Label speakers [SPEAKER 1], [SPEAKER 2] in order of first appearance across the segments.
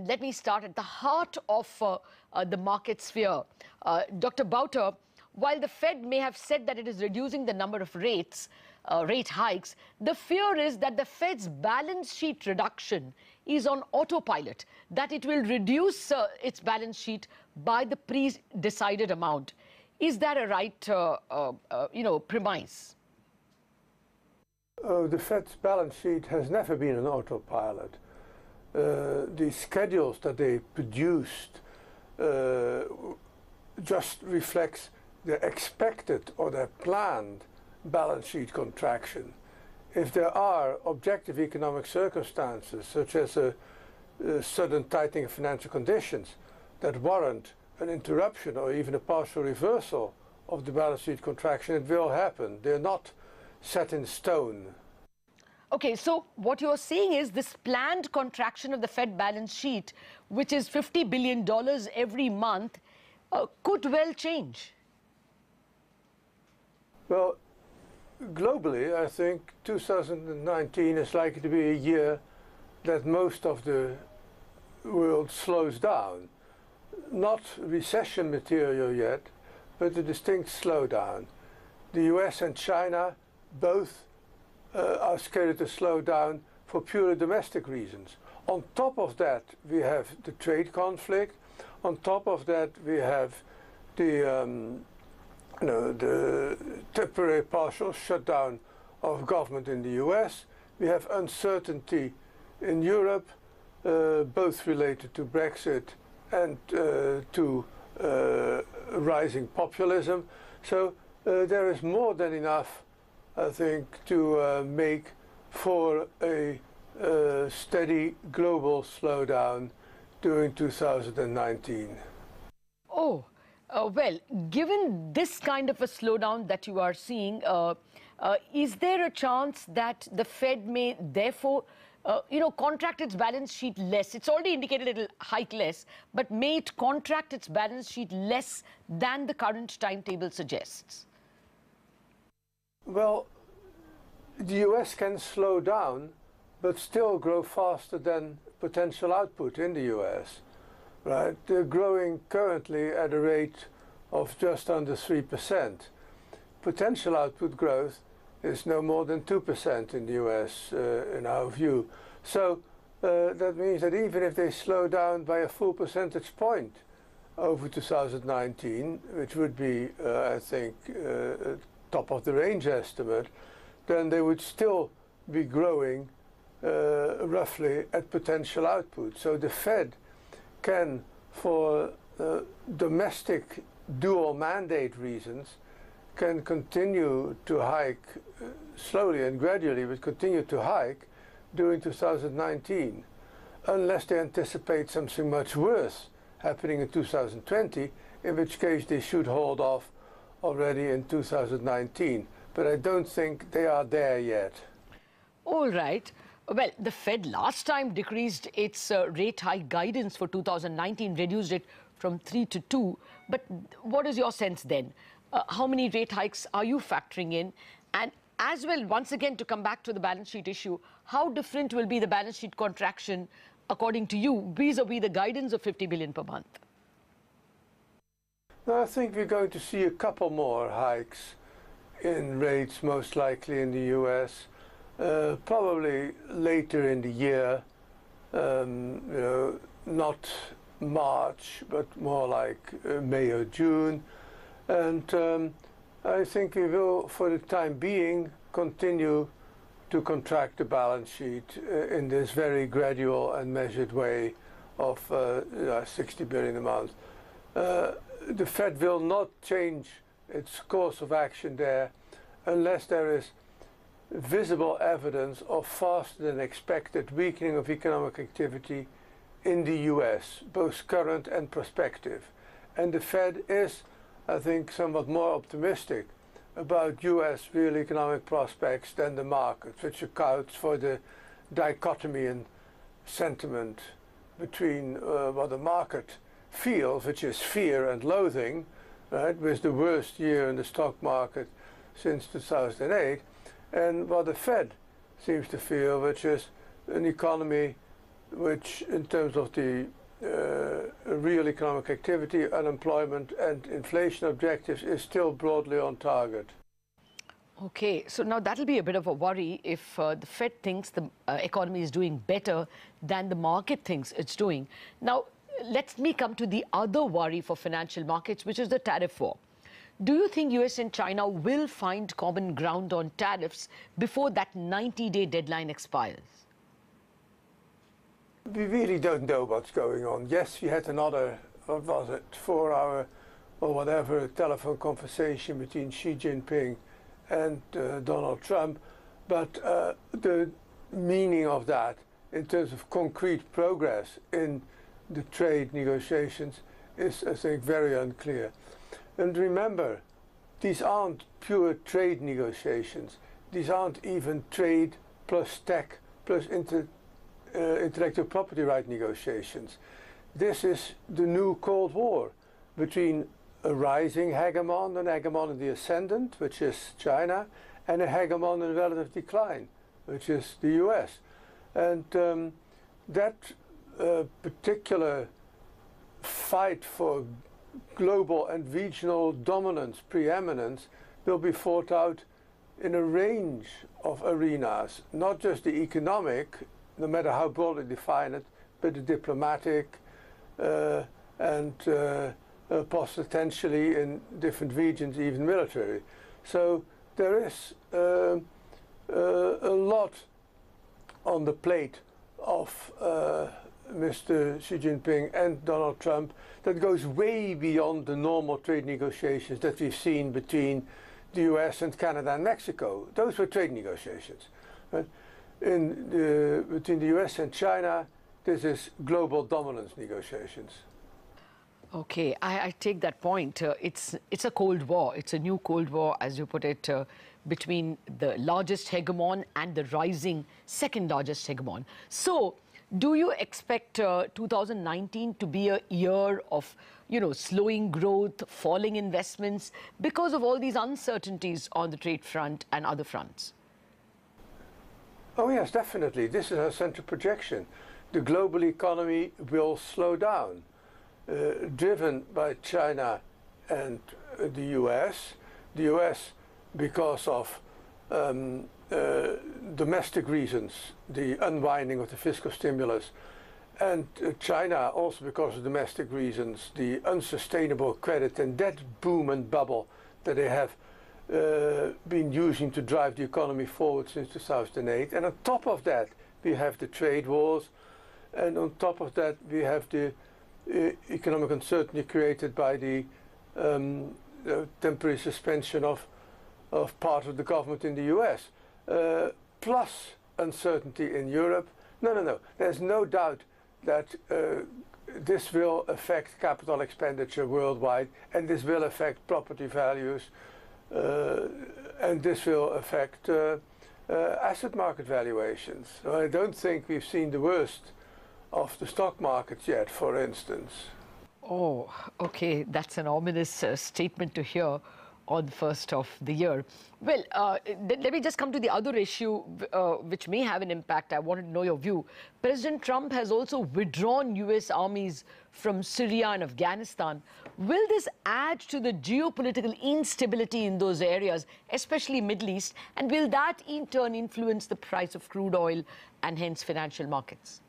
[SPEAKER 1] Let me start at the heart of the market sphere. Dr. Buiter, while the Fed may have said that it is reducing the number of rate hikes, the fear is that the Fed's balance sheet reduction is on autopilot, that it will reduce its balance sheet by the pre-decided amount. Is that a right, premise?
[SPEAKER 2] The Fed's balance sheet has never been an autopilot. The schedules that they produced just reflects the expected or the planned balance sheet contraction. If there are objective economic circumstances, such as a sudden tightening of financial conditions, that warrant an interruption or even a partial reversal of the balance sheet contraction, it will happen. They're not set in stone.
[SPEAKER 1] Okay, so what you're saying is this planned contraction of the Fed balance sheet, which is $50 billion every month, could well change.
[SPEAKER 2] Well, globally, I think 2019 is likely to be a year that most of the world slows down. Not recession material yet, but a distinct slowdown. The US and China both are scheduled to slow down for purely domestic reasons. On top of that, we have the trade conflict. On top of that, we have the temporary partial shutdown of government in the US. We have uncertainty in Europe, both related to Brexit and to rising populism. So there is more than enough, I think, to make for a steady global slowdown during 2019.
[SPEAKER 1] Oh, well, given this kind of a slowdown that you are seeing, is there a chance that the Fed may therefore, contract its balance sheet less? It's already indicated it'll hike less, but may it contract its balance sheet less than the current timetable suggests?
[SPEAKER 2] Well, the US can slow down, but still grow faster than potential output in the US, right? They're growing currently at a rate of just under 3%. Potential output growth is no more than 2% in the US, in our view. So that means that even if they slow down by a full percentage point over 2019, which would be, I think, top of the range estimate, then they would still be growing roughly at potential output. So the Fed can, for domestic dual mandate reasons, can continue to hike slowly and gradually, but continue to hike during 2019, unless they anticipate something much worse happening in 2020, in which case they should hold off already in 2019. But I don't think they are there yet.
[SPEAKER 1] All right. Well, the Fed last time decreased its rate hike guidance for 2019, reduced it from 3 to 2. But what is your sense then? How many rate hikes are you factoring in? And as well, once again, to come back to the balance sheet issue, how different will be the balance sheet contraction, according to you, vis-a-vis the guidance of 50 billion per month?
[SPEAKER 2] I think we're going to see a couple more hikes in rates, most likely in the US, probably later in the year, not March, but more like May or June. And I think we will, for the time being, continue to contract the balance sheet in this very gradual and measured way of 60 billion a month. The Fed will not change its course of action there unless there is visible evidence of faster than expected weakening of economic activity in the US, both current and prospective. And the Fed is, I think, somewhat more optimistic about US real economic prospects than the markets, which accounts for the dichotomy in sentiment between what the market feels, which is fear and loathing, right, with the worst year in the stock market since 2008, and what the Fed seems to feel, which is an economy which in terms of the real economic activity, unemployment and inflation objectives is still broadly on target.
[SPEAKER 1] Okay, so now that'll be a bit of a worry if the Fed thinks the economy is doing better than the market thinks it's doing. Now, let me come to the other worry for financial markets, which is the tariff war. Do you think US and China will find common ground on tariffs before that 90-day deadline expires?
[SPEAKER 2] We really don't know what's going on. Yes, we had another, what was it, 4-hour or whatever telephone conversation between Xi Jinping and Donald Trump, but the meaning of that in terms of concrete progress in the trade negotiations is, I think, very unclear. And remember, these aren't pure trade negotiations. These aren't even trade plus tech plus intellectual property right negotiations. This is the new Cold War between a rising hegemon, an hegemon in the ascendant, which is China, and a hegemon in relative decline, which is the US. And that particular fight for global and regional dominance, preeminence, will be fought out in a range of arenas, not just the economic, no matter how broadly define it, but the diplomatic and potentially in different regions, even military. So there is a lot on the plate of Mr. Xi Jinping and Donald Trump that goes way beyond the normal trade negotiations that we've seen between the US and Canada and Mexico. Those were trade negotiations. Right? Between the US and China, this is global dominance negotiations.
[SPEAKER 1] Okay, I take that point. It's a Cold War. It's a new Cold War, as you put it, between the largest hegemon and the rising second largest hegemon. So, do you expect 2019 to be a year of, slowing growth, falling investments because of all these uncertainties on the trade front and other fronts?
[SPEAKER 2] Oh yes, definitely. This is our central projection. The global economy will slow down, driven by China and the US. The US because of domestic reasons, the unwinding of the fiscal stimulus, and China also because of domestic reasons, the unsustainable credit and debt boom and bubble that they have been using to drive the economy forward since 2008. And on top of that, we have the trade wars, and on top of that, we have the economic uncertainty created by the temporary suspension of part of the government in the US, plus uncertainty in Europe. No. There's no doubt that this will affect capital expenditure worldwide, and this will affect property values, and this will affect asset market valuations. So I don't think we've seen the worst of the stock markets yet, for instance.
[SPEAKER 1] Oh, okay, that's an ominous statement to hear on the first of the year. Well, let me just come to the other issue which may have an impact. I wanted to know your view. President Trump has also withdrawn US armies from Syria and Afghanistan. Will this add to the geopolitical instability in those areas, especially Middle East, and will that in turn influence the price of crude oil and hence financial markets?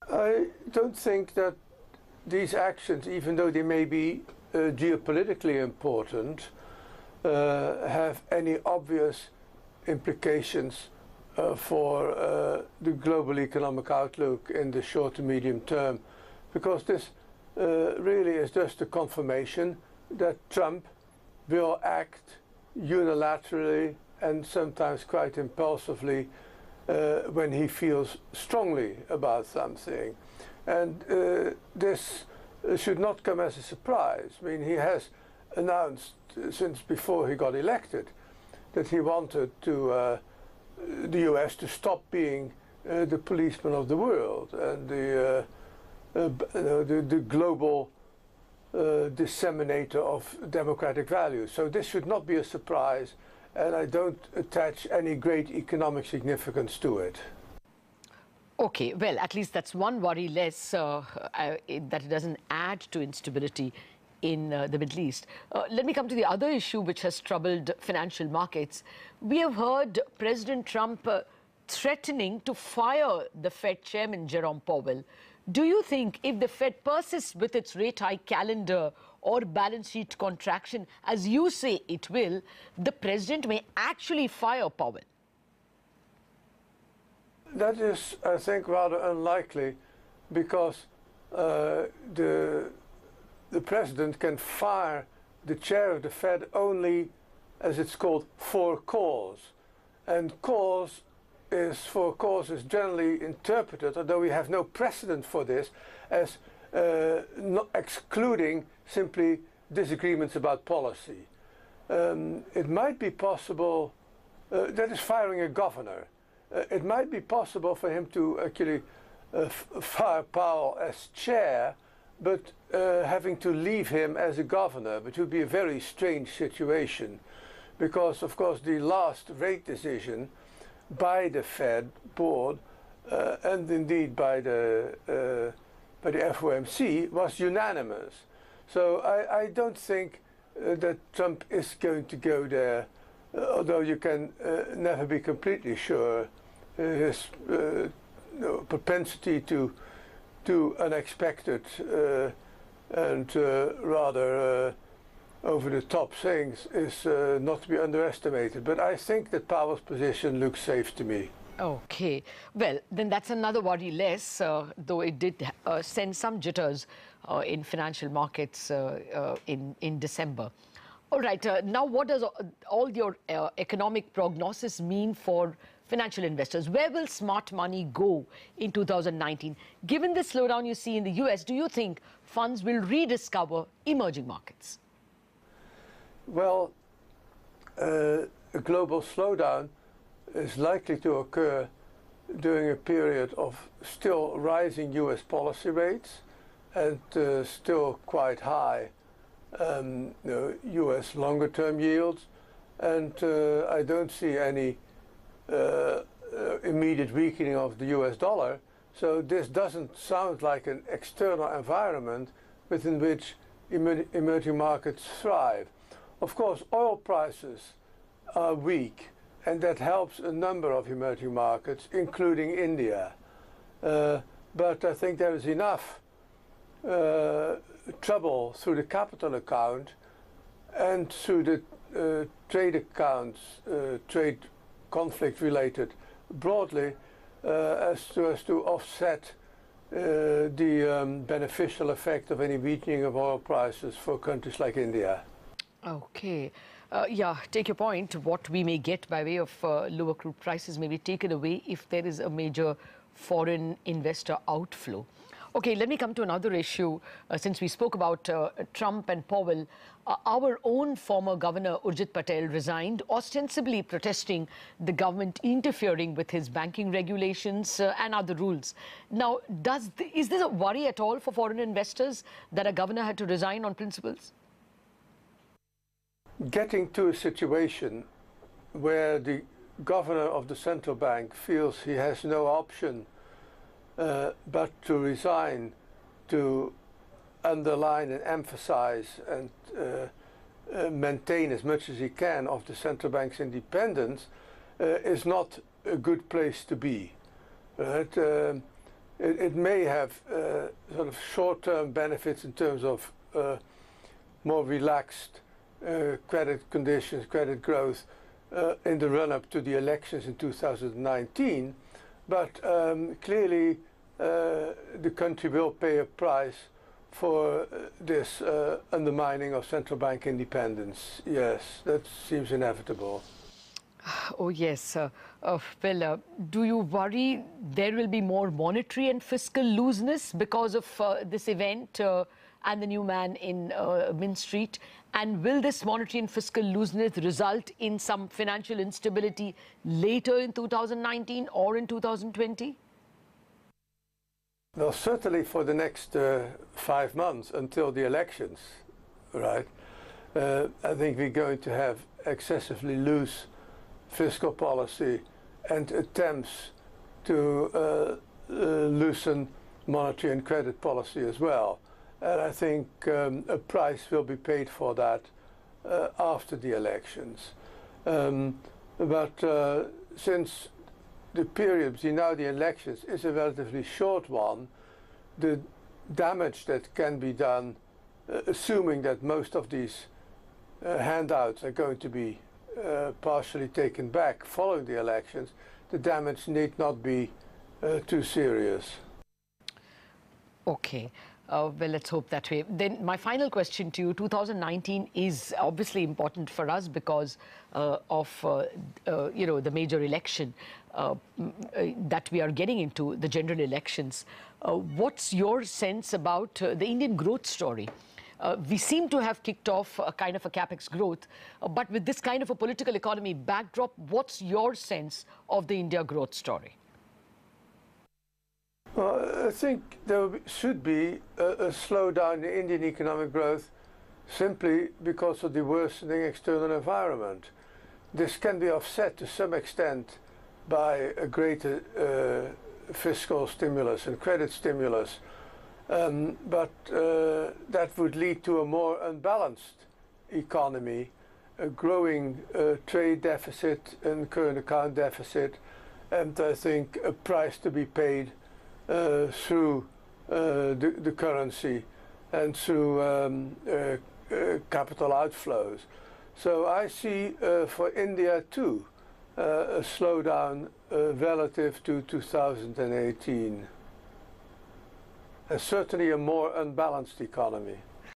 [SPEAKER 2] I don't think that these actions, even though they may be geopolitically important, have any obvious implications for the global economic outlook in the short to medium term, because this really is just a confirmation that Trump will act unilaterally and sometimes quite impulsively when he feels strongly about something. And this should not come as a surprise. I mean, he has announced since before he got elected that he wanted the US to stop being the policeman of the world and the global disseminator of democratic values. So this should not be a surprise, and I don't attach any great economic significance to it.
[SPEAKER 1] Okay, well, at least that's one worry less, that it doesn't add to instability in the Middle East. Let me come to the other issue which has troubled financial markets. We have heard President Trump threatening to fire the Fed chairman, Jerome Powell. Do you think if the Fed persists with its rate hike calendar or balance sheet contraction, as you say it will, the president may actually fire Powell?
[SPEAKER 2] That is, I think, rather unlikely, because the president can fire the chair of the Fed only, as it's called, for cause. And cause is generally interpreted, although we have no precedent for this, as not excluding simply disagreements about policy. It might be possible, that is firing a governor. It might be possible for him to actually fire Powell as chair, but having to leave him as a governor, which would be a very strange situation, because of course the last rate decision by the Fed board and indeed by the FOMC was unanimous. So I don't think that Trump is going to go there, although you can never be completely sure. His propensity to do unexpected and rather over-the-top things is not to be underestimated. But I think that Powell's position looks safe to me.
[SPEAKER 1] Okay. Well, then that's another worry less, though it did send some jitters in financial markets in December. All right. Now, what does all your economic prognosis mean for financial investors? Where will smart money go in 2019? Given the slowdown you see in the US, do you think funds will rediscover emerging markets?
[SPEAKER 2] Well, a global slowdown is likely to occur during a period of still rising US policy rates and still quite high US longer-term yields. And I don't see any immediate weakening of the US dollar. So this doesn't sound like an external environment within which emerging markets thrive. Of course, oil prices are weak, and that helps a number of emerging markets, including India. But I think there is enough trouble through the capital account and through the trade accounts, trade conflict related broadly, as to offset the beneficial effect of any weakening of oil prices for countries like India.
[SPEAKER 1] Okay. Yeah, take your point. What we may get by way of lower crude prices may be taken away if there is a major foreign investor outflow. Okay, let me come to another issue. Since we spoke about Trump and Powell, our own former governor, Urjit Patel, resigned, ostensibly protesting the government interfering with his banking regulations and other rules. Now, is this a worry at all for foreign investors that a governor had to resign on principles?
[SPEAKER 2] Getting to a situation where the governor of the central bank feels he has no option but to resign to underline and emphasize and maintain as much as he can of the central bank's independence is not a good place to be. Right? It may have sort of short-term benefits in terms of more relaxed credit conditions, credit growth in the run-up to the elections in 2019, but clearly the country will pay a price for this undermining of central bank independence. Yes, that seems inevitable.
[SPEAKER 1] Oh, yes. Well, do you worry there will be more monetary and fiscal looseness because of this event and the new man in Min Street? And will this monetary and fiscal looseness result in some financial instability later in 2019 or in 2020?
[SPEAKER 2] Well, certainly for the next 5 months until the elections, right? I think we're going to have excessively loose fiscal policy and attempts to loosen monetary and credit policy as well. And I think a price will be paid for that after the elections. But since the period between now and the elections is a relatively short one, the damage that can be done, assuming that most of these handouts are going to be partially taken back following the elections, the damage need not be too serious.
[SPEAKER 1] Okay. Well, let's hope that way. Then my final question to you, 2019 is obviously important for us because of, the major election that we are getting into, the general elections. What's your sense about the Indian growth story? We seem to have kicked off a kind of a capex growth, but with this kind of a political economy backdrop, what's your sense of the India growth story?
[SPEAKER 2] Well, I think there should be a slowdown in Indian economic growth simply because of the worsening external environment. This can be offset to some extent by a greater fiscal stimulus and credit stimulus, but that would lead to a more unbalanced economy, a growing trade deficit and current account deficit, and I think a price to be paid through the currency and through capital outflows. So I see for India too a slowdown relative to 2018, and certainly a more unbalanced economy.